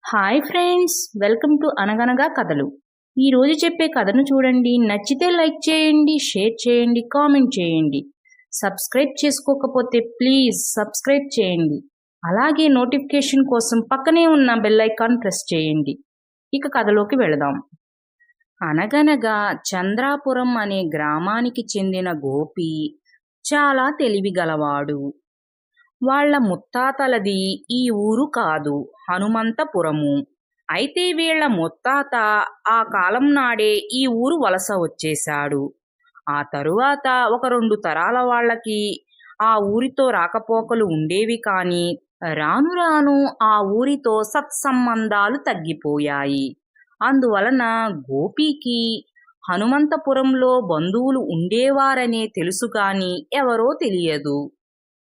Hi friends, welcome to అనగనగా కథలు. ఈరోజు చెప్పే కథను చూడండి. నచ్చితే లైక్ చేయండి, షేర్ చేయండి, కామెంట్ చేయండి. సబ్స్క్రైబ్ చేసుకోకపోతే ప్లీజ్ సబ్స్క్రైబ్ చేయండి. అలాగే నోటిఫికేషన్ కోసం పక్కనే ఉన్న బెల్ ఐకాన్ ప్రెస్ చేయండి. ఇక కథలోకి వెళదాం. అనగనగా చంద్రాపురం అనే గ్రామానికి చెందిన గోపి చాలా తెలివిగలవాడు. వాళ్ళ ముత్తాతలది ఈ ఊరు కాదు, హనుమంతపురము. అయితే వీళ్ళ ముత్తాత ఆ కాలం నాడే ఈ ఊరు వలస వచ్చేశాడు. ఆ తరువాత ఒక 2 తరాల వాళ్ళకి ఆ ఊరితో రాకపోకలు ఉండేవి, కానీ రాను రాను ఆ ఊరితో సత్సంబంధాలు తగ్గిపోయాయి. అందువలన గోపీకి హనుమంతపురంలో బంధువులు ఉండేవారనే తెలుసు, కానీ ఎవరో తెలియదు.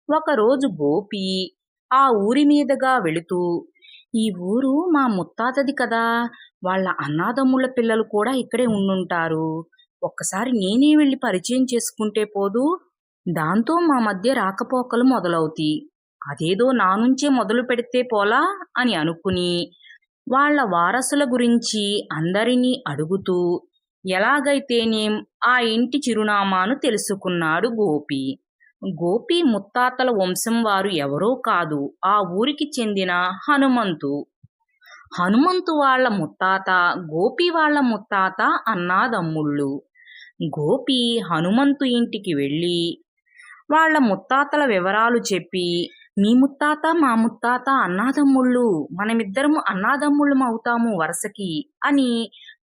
ఒకరోజు గోపి ఆ ఊరి మీదుగా వెళుతూ, ఈ ఊరు మా ముత్తాతది కదా, వాళ్ళ అన్నాదమ్ముళ్ళ పిల్లలు కూడా ఇక్కడే ఉండుంటారు. ఒక్కసారి నేనే వెళ్ళి పరిచయం చేసుకుంటే పోదు, దాంతో మా మధ్య రాకపోకలు మొదలవుతాయి. అదేదో నా నుంచే మొదలు పెడితే పోలా అని అనుకుని వాళ్ళ వారసుల గురించి అందరినీ అడుగుతూ ఎలాగైతేనేం ఆ ఇంటి చిరునామాను తెలుసుకున్నాడు గోపి. గోపి ముత్తాతల వంశం వారు ఎవరో కాదు, ఆ ఊరికి చెందిన హనుమంతు. హనుమంతు వాళ్ళ ముత్తాత, గోపి వాళ్ళ ముత్తాత అన్నాదమ్ముళ్ళు. గోపి హనుమంతు ఇంటికి వెళ్ళి వాళ్ళ ముత్తాతల వివరాలు చెప్పి, మీ ముత్తాత మా ముత్తాత అన్నాదమ్ముళ్ళు, మనమిద్దరము అన్నాదమ్ముళ్ళం అవుతాము వరసకి అని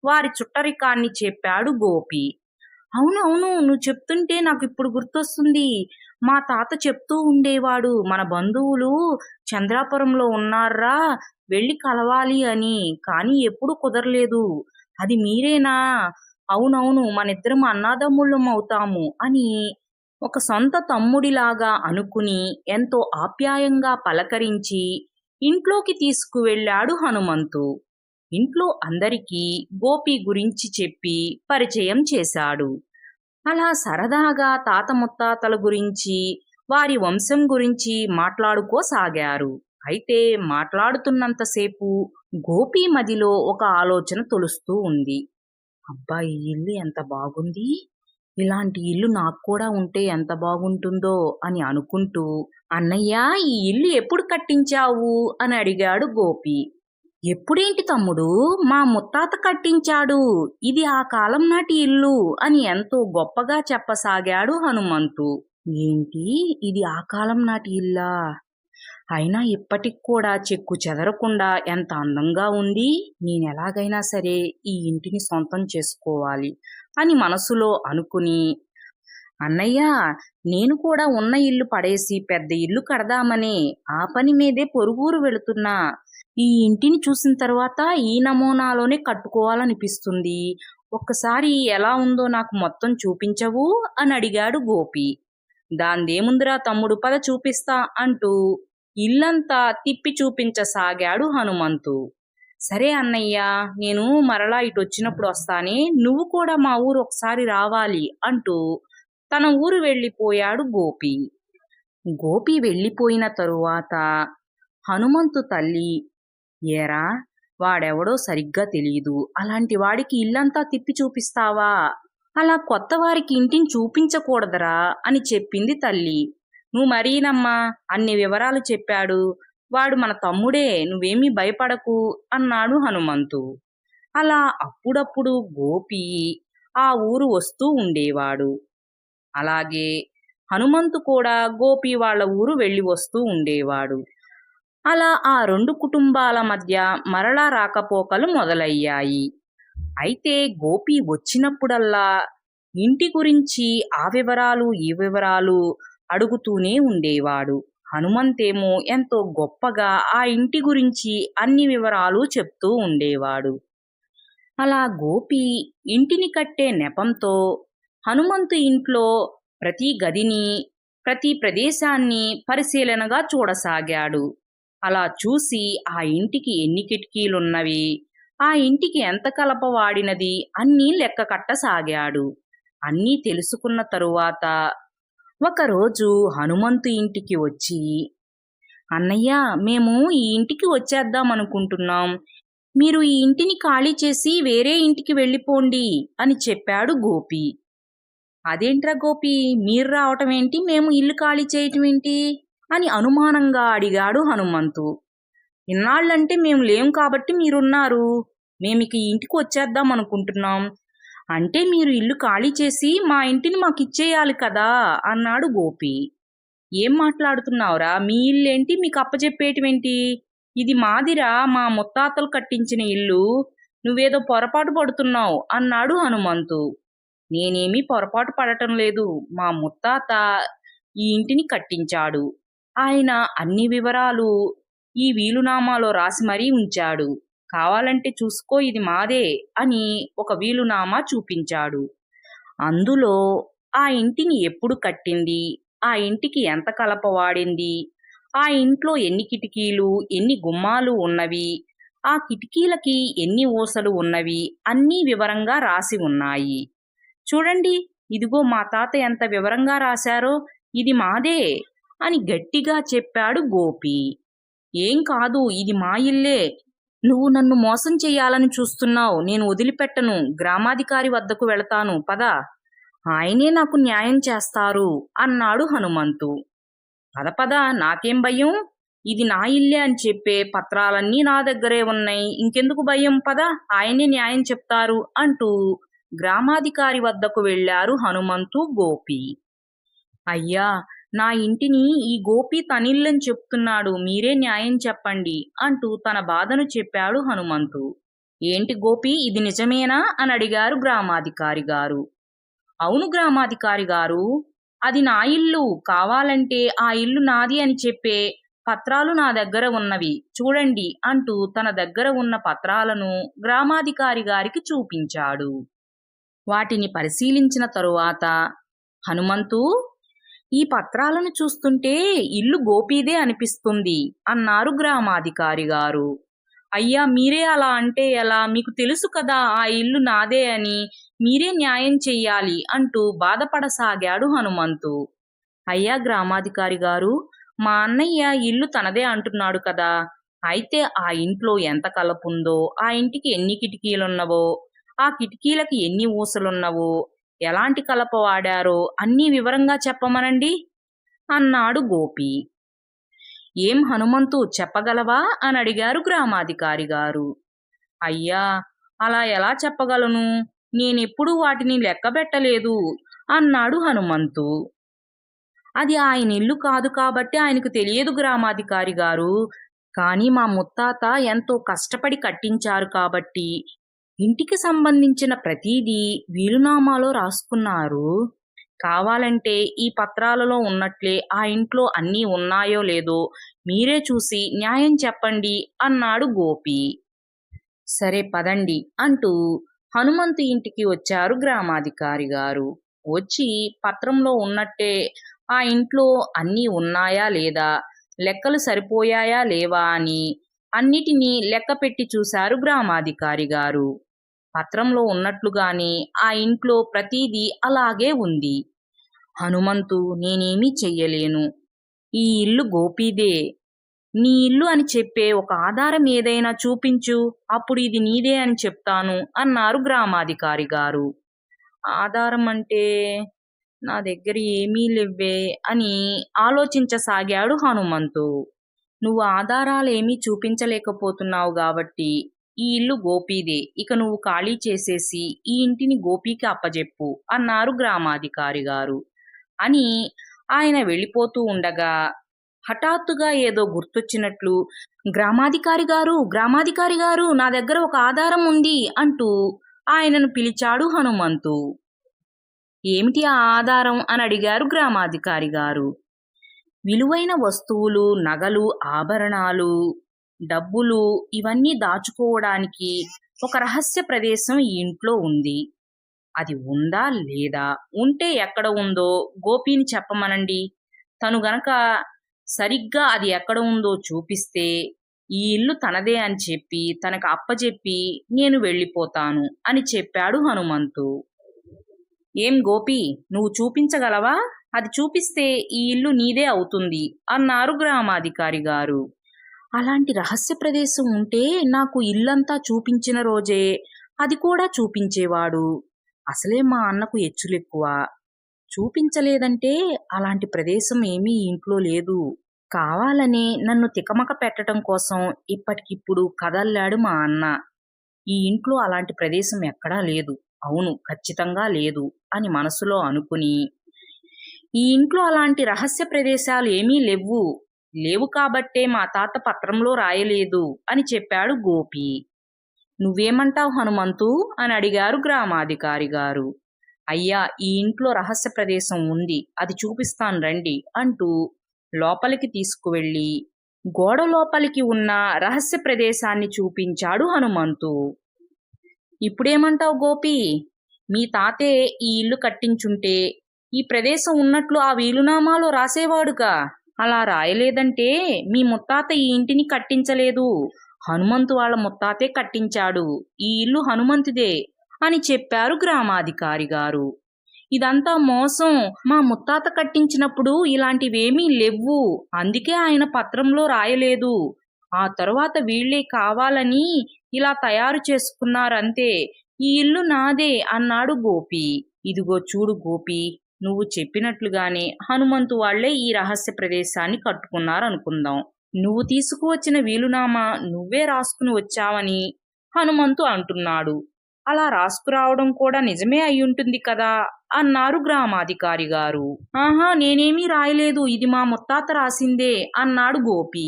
వారి చుట్టరికాన్ని చెప్పాడు గోపి. అవునవును, నువ్వు చెప్తుంటే నాకు ఇప్పుడు గుర్తొస్తుంది. మా తాత చెప్తూ ఉండేవాడు, మన బంధువులు చంద్రాపురంలో ఉన్నారా, వెళ్ళి కలవాలి అని. కానీ ఎప్పుడు కుదరలేదు. అది మీరేనా? అవునవును, మనిద్దరం అన్నాదమ్ముళ్ళం అవుతాము అని ఒక సొంత తమ్ముడిలాగా అనుకుని ఎంతో ఆప్యాయంగా పలకరించి ఇంట్లోకి తీసుకువెళ్ళాడు హనుమంతు. ఇంట్లో అందరికీ గోపి గురించి చెప్పి పరిచయం చేశాడు. అలా సరదాగా తాత ముత్తాతల గురించి, వారి వంశం గురించి మాట్లాడుకోసాగారు. అయితే మాట్లాడుతున్నంతసేపు గోపి మదిలో ఒక ఆలోచన తొలుస్తూ ఉంది. అబ్బా, ఈ ఇల్లు ఎంత బాగుంది, ఇలాంటి ఇల్లు నాకు కూడా ఉంటే ఎంత బాగుంటుందో అని అనుకుంటూ, అన్నయ్య, ఈ ఇల్లు ఎప్పుడు కట్టించావు అని అడిగాడు గోపి. ఎప్పుడేంటి తమ్ముడు, మా ముత్తాత కట్టించాడు, ఇది ఆ కాలం నాటి ఇల్లు అని ఎంతో గొప్పగా చెప్పసాగాడు హనుమంతు. ఏంటి, ఇది ఆ కాలం నాటి ఇల్లా? అయినా ఇప్పటికి కూడా చెక్కు చెదరకుండా ఎంత అందంగా ఉంది. నేనెలాగైనా సరే ఈ ఇంటిని సొంతం చేసుకోవాలి అని మనసులో అనుకుని, అన్నయ్య, నేను కూడా ఉన్న ఇల్లు పడేసి పెద్ద ఇల్లు కడదామని ఆ పని మీదే పొరుగురు వెళుతున్నా. ఈ ఇంటిని చూసిన తర్వాత ఈ నమూనాలోనే కట్టుకోవాలనిపిస్తుంది. ఒక్కసారి ఎలా ఉందో నాకు మొత్తం చూపించవు అని అడిగాడు గోపి. దాందేముందిరా తమ్ముడు, పద చూపిస్తా అంటూ ఇల్లంతా తిప్పి చూపించసాగాడు హనుమంతు. సరే అన్నయ్య, నేను మరలా ఇటు వచ్చినప్పుడు వస్తానే, నువ్వు కూడా మా ఊరు ఒకసారి రావాలి అంటూ తన ఊరు వెళ్ళిపోయాడు గోపి. గోపి వెళ్ళిపోయిన తరువాత హనుమంతు తల్లి, ఏరా, వాడెవడో సరిగ్గా తెలియదు, అలాంటి వాడికి ఇల్లంతా తిప్పి చూపిస్తావా? అలా కొత్త వారికి ఇంటిని చూపించకూడదరా అని చెప్పింది తల్లి. నువ్వు మరీనమ్మా, అన్ని వివరాలు చెప్పాడు, వాడు మన తమ్ముడే, నువ్వేమీ భయపడకు అన్నాడు హనుమంతు. అలా అప్పుడప్పుడు గోపి ఆ ఊరు వస్తూ ఉండేవాడు. అలాగే హనుమంతు కూడా గోపి వాళ్ళ ఊరు వెళ్ళి వస్తూ ఉండేవాడు. అలా ఆ 2 కుటుంబాల మధ్య మరలా రాకపోకలు మొదలయ్యాయి. అయితే గోపి వచ్చినప్పుడల్లా ఇంటి గురించి ఆ వివరాలు ఈ వివరాలు అడుగుతూనే ఉండేవాడు. హనుమంతేమో ఎంతో గొప్పగా ఆ ఇంటి గురించి అన్ని వివరాలు చెప్తూ ఉండేవాడు. అలా గోపి ఇంటిని కట్టే నెపంతో హనుమంతు ఇంట్లో ప్రతి గదిని, ప్రతి ప్రదేశాన్ని పరిశీలనగా చూడసాగాడు. అలా చూసి ఆ ఇంటికి ఎన్ని కిటికీలున్నవి, ఆ ఇంటికి ఎంత కలప వాడినది అన్నీ లెక్క కట్టసాగాడు. అన్నీ తెలుసుకున్న తరువాత ఒకరోజు హనుమంతు ఇంటికి వచ్చి, అన్నయ్య, మేము ఈ ఇంటికి వచ్చేద్దాం అనుకుంటున్నాం. మీరు ఈ ఇంటిని ఖాళీ చేసి వేరే ఇంటికి వెళ్ళిపోండి అని చెప్పాడు గోపి. అదేంట్రా గోపి, మీరు రావటం ఏంటి, మేము ఇల్లు ఖాళీ చేయటం ఏంటి అని అనుమానంగా అడిగాడు హనుమంతు. ఇన్నాళ్ళంటే మేము లేం కాబట్టి మీరున్నారు. మేమిక ఈ ఇంటికి వచ్చేద్దాం అనుకుంటున్నాం. అంటే మీరు ఇల్లు ఖాళీ చేసి మా ఇంటిని మాకు ఇచ్చేయాలి కదా అన్నాడు గోపి. ఏం మాట్లాడుతున్నావురా, మీ ఇల్లేంటి మీకు అప్పచెప్పేటివేంటి? ఇది మాదిరా, మా ముత్తాతలు కట్టించిన ఇల్లు. నువ్వేదో పొరపాటు పడుతున్నావు అన్నాడు హనుమంతు. నేనేమీ పొరపాటు పడటం లేదు. మా ముత్తాత ఈ ఇంటిని కట్టించాడు. ఆయన అన్ని వివరాలు ఈ వీలునామాలో రాసి మరీ ఉంచాడు. కావాలంటే చూసుకో, ఇది మాదే అని ఒక వీలునామా చూపించాడు. అందులో ఆ ఇంటిని ఎప్పుడు కట్టింది, ఆ ఇంటికి ఎంత కలప వాడింది, ఆ ఇంట్లో ఎన్ని కిటికీలు ఎన్ని గుమ్మాలు ఉన్నవి, ఆ కిటికీలకి ఎన్ని ఊసలు ఉన్నవి అన్నీ వివరంగా రాసి ఉన్నాయి. చూడండి, ఇదిగో మా తాత ఎంత వివరంగా రాశారో, ఇది మాదే అని గట్టిగా చెప్పాడు గోపి. ఏం కాదు, ఇది మా ఇల్లే. నువ్వు నన్ను మోసం చెయ్యాలని చూస్తున్నావు. నేను వదిలిపెట్టను. గ్రామాధికారి వద్దకు వెళతాను, పద. ఆయనే నాకు న్యాయం చేస్తారు అన్నాడు హనుమంతు. పద పద, నాకేం భయం. ఇది నా ఇల్లే అని చెప్పే పత్రాలన్నీ నా దగ్గరే ఉన్నాయి. ఇంకెందుకు భయం, పద, ఆయనే న్యాయం చెప్తారు అంటూ గ్రామాధికారి వద్దకు వెళ్లారు హనుమంతు, గోపి. అయ్యా, నా ఇంటిని ఈ గోపి తనిల్లని చెప్తున్నాడు, మీరే న్యాయం చెప్పండి అంటూ తన బాధను చెప్పాడు హనుమంతు. ఏంటి గోపి, ఇది నిజమేనా అని అడిగారు గ్రామాధికారి గారు. అవును గ్రామాధికారి గారు, అది నా ఇల్లు. కావాలంటే ఆ ఇల్లు నాది అని చెప్పే పత్రాలు నా దగ్గర ఉన్నవి, చూడండి అంటూ తన దగ్గర ఉన్న పత్రాలను గ్రామాధికారి గారికి చూపించాడు. వాటిని పరిశీలించిన తరువాత, హనుమంతు, ఈ పత్రాలను చూస్తుంటే ఇల్లు గోపీదే అనిపిస్తుంది అన్నారు గ్రామాధికారి గారు. అయ్యా, మీరే అలా అంటే ఎలా? మీకు తెలుసు కదా ఆ ఇల్లు నాదే అని. మీరే న్యాయం చెయ్యాలి అంటూ బాధపడసాగాడు హనుమంతు. అయ్యా గ్రామాధికారి గారు, మా అన్నయ్య ఇల్లు తనదే అంటున్నాడు కదా. అయితే ఆ ఇంట్లో ఎంత కలపుందో, ఆ ఇంటికి ఎన్ని కిటికీలున్నవో, ఆ కిటికీలకి ఎన్ని ఊసలున్నవో, ఎలాంటి కలప వాడారో అన్నీ వివరంగా చెప్పమనండి అన్నాడు గోపి. ఏం హనుమంతు, చెప్పగలవా అని అడిగారు గ్రామాధికారి గారు. అయ్యా, అలా ఎలా చెప్పగలను, నేనెప్పుడూ వాటిని లెక్కబెట్టలేదు అన్నాడు హనుమంతు. అది ఆయన ఇల్లు కాదు కాబట్టి ఆయనకు తెలియదు గ్రామాధికారి గారు. కానీ మా ముత్తాత ఎంతో కష్టపడి కట్టించారు కాబట్టి ఇంటికి సంబంధించిన ప్రతిదీ వీలునామాలో రాసుకున్నారు. కావాలంటే ఈ పత్రాలలో ఉన్నట్లే ఆ ఇంట్లో అన్నీ ఉన్నాయో లేదో మీరే చూసి న్యాయం చెప్పండి అన్నాడు గోపి. సరే పదండి అంటూ హనుమంతు ఇంటికి వచ్చారు గ్రామాధికారి గారు. వచ్చి పత్రంలో ఉన్నట్టే ఆ ఇంట్లో అన్నీ ఉన్నాయా లేదా, లెక్కలు సరిపోయాయా లేవా అని అన్నిటినీ లెక్క పెట్టి చూశారు గ్రామాధికారి గారు. పత్రంలో ఉన్నట్లుగానే ఆ ఇంట్లో ప్రతిదీ అలాగే ఉంది. హనుమంతు, నేనేమీ చెయ్యలేను. ఈ ఇల్లు గోపీదే. నీ ఇల్లు అని చెప్పే ఒక ఆధారం ఏదైనా చూపించు, అప్పుడు ఇది నీదే అని చెప్తాను అన్నారు గ్రామాధికారి గారు. ఆధారం అంటే నా దగ్గర ఏమీ లేవే అని ఆలోచించసాగాడు హనుమంతు. నువ్వు ఆధారాలేమీ చూపించలేకపోతున్నావు కాబట్టి ఈ ఇల్లు గోపీదే. ఇక నువ్వు ఖాళీ చేసేసి ఈ ఇంటిని గోపీకి అప్పజెప్పు అన్నారు గ్రామాధికారి గారు. అని ఆయన వెళ్ళిపోతూ ఉండగా హఠాత్తుగా ఏదో గుర్తొచ్చినట్లు, గ్రామాధికారి గారు, నా దగ్గర ఒక ఆధారం ఉంది అంటూ ఆయనను పిలిచాడు హనుమంతు. ఏమిటి ఆ ఆధారం అని అడిగారు గ్రామాధికారి గారు. విలువైన వస్తువులు, నగలు, ఆభరణాలు, డబ్బులు ఇవన్నీ దాచుకోవడానికి ఒక రహస్య ప్రదేశం ఈ ఇంట్లో ఉంది. అది ఉందా లేదా, ఉంటే ఎక్కడ ఉందో గోపిని చెప్పమనండి. తను గనక సరిగ్గా అది ఎక్కడ ఉందో చూపిస్తే ఈ ఇల్లు తనదే అని చెప్పి తనకు అప్పచెప్పి నేను వెళ్ళిపోతాను అని చెప్పాడు హనుమంతు. ఏం గోపి, నువ్వు చూపించగలవా అది చూపిస్తే ఈ ఇల్లు నీదే అవుతుంది అన్నారు గ్రామాధికారి గారు. అలాంటి రహస్య ప్రదేశం ఉంటే నాకు ఇల్లంతా చూపించిన రోజే అది కూడా చూపించేవాడు. అసలే మా అన్నకు ఎచ్చులెక్కువ. చూపించలేదంటే అలాంటి ప్రదేశం ఏమీ ఈ ఇంట్లో లేదు. కావాలనే నన్ను తికమక పెట్టడం కోసం ఇప్పటికిప్పుడు కదల్లాడు మా అన్న. ఈ ఇంట్లో అలాంటి ప్రదేశం ఎక్కడా లేదు. అవును, ఖచ్చితంగా లేదు అని మనసులో అనుకుని, ఈ ఇంట్లో అలాంటి రహస్య ప్రదేశాలు ఏమీ లేవు కాబట్టే మా తాత పత్రంలో రాయలేదు అని చెప్పాడు గోపి. నువ్వేమంటావు హనుమంతు అని అడిగారు గ్రామాధికారి గారు. అయ్యా, ఈ ఇంట్లో రహస్య ప్రదేశం ఉంది, అది చూపిస్తాను రండి అంటూ లోపలికి తీసుకువెళ్ళి గోడ లోపలికి ఉన్న రహస్య ప్రదేశాన్ని చూపించాడు హనుమంతు. ఇప్పుడేమంటావు గోపి? మీ తాతే ఈ ఇల్లు కట్టించుంటే ఈ ప్రదేశం ఉన్నట్లు ఆ వీలునామాలో రాసేవాడుగా. అలా రాయలేదంటే మీ ముత్తాత ఈ ఇంటిని కట్టించలేదు. హనుమంతు వాళ్ళ ముత్తాతే కట్టించాడు. ఈ ఇల్లు హనుమంతుదే అని చెప్పారు గ్రామాధికారి గారు. ఇదంతా మోసం. మా ముత్తాత కట్టించినప్పుడు ఇలాంటివేమీ లేవు. అందుకే ఆయన పత్రంలో రాయలేదు. ఆ తరువాత వీళ్లే కావాలని ఇలా తయారు చేసుకున్నారంతే. ఈ ఇల్లు నాదే అన్నాడు గోపి. ఇదిగో చూడు గోపి, నువ్వు చెప్పినట్లుగానే హనుమంతు వాళ్లే ఈ రహస్య ప్రదేశాన్ని కట్టుకున్నారనుకుందాం. నువ్వు తీసుకువచ్చిన వీలునామా నువ్వే రాసుకుని వచ్చావని హనుమంతు అంటున్నాడు. అలా రాసుకురావడం కూడా నిజమే అయ్యుంటుంది కదా అన్నారు గ్రామాధికారి గారు. ఆహా, నేనేమీ రాయలేదు, ఇది మా ముత్తాత రాసిందే అన్నాడు గోపి.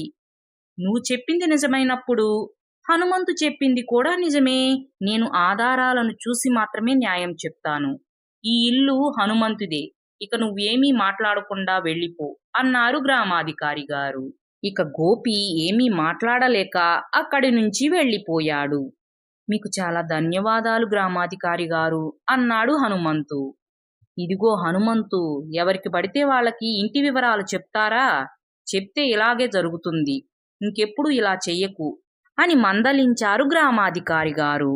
నువ్వు చెప్పింది నిజమైనప్పుడు హనుమంతు చెప్పింది కూడా నిజమే. నేను ఆధారాలను చూసి మాత్రమే న్యాయం చెప్తాను. ఈ ఇల్లు హనుమంతుదే. ఇక నువ్వేమీ మాట్లాడకుండా వెళ్ళిపో అన్నారు గ్రామాధికారి గారు. ఇక గోపి ఏమీ మాట్లాడలేక అక్కడి నుంచి వెళ్ళిపోయాడు. మీకు చాలా ధన్యవాదాలు గ్రామాధికారి గారు అన్నాడు హనుమంతు. ఇదిగో హనుమంతు, ఎవరికి పడితే వాళ్ళకి ఇంటి వివరాలు చెప్తారా? చెప్తే ఇలాగే జరుగుతుంది. ఇంకెప్పుడు ఇలా చెయ్యకు అని మందలించారు గ్రామాధికారి గారు.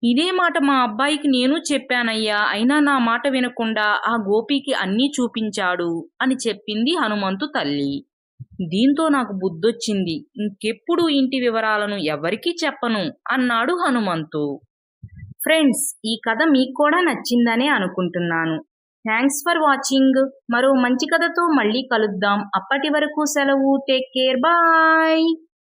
ఇదే మాట మా అబ్బాయికి నేను చెప్పానయ్యా, అయినా నా మాట వినకుండా ఆ గోపికి అన్నీ చూపించాడు అని చెప్పింది హనుమంతు తల్లి. దీంతో నాకు బుద్ధొచ్చింది. ఇంకెప్పుడు ఇంటి వివరాలను ఎవరికీ చెప్పను అన్నాడు హనుమంతు. ఫ్రెండ్స్, ఈ కథ మీకు కూడా నచ్చిందనే అనుకుంటున్నాను. Thanks for watching. మరో మంచి కథతో మళ్ళీ కలుద్దాం. అప్పటి వరకు సెలవు. Take care. బాయ్.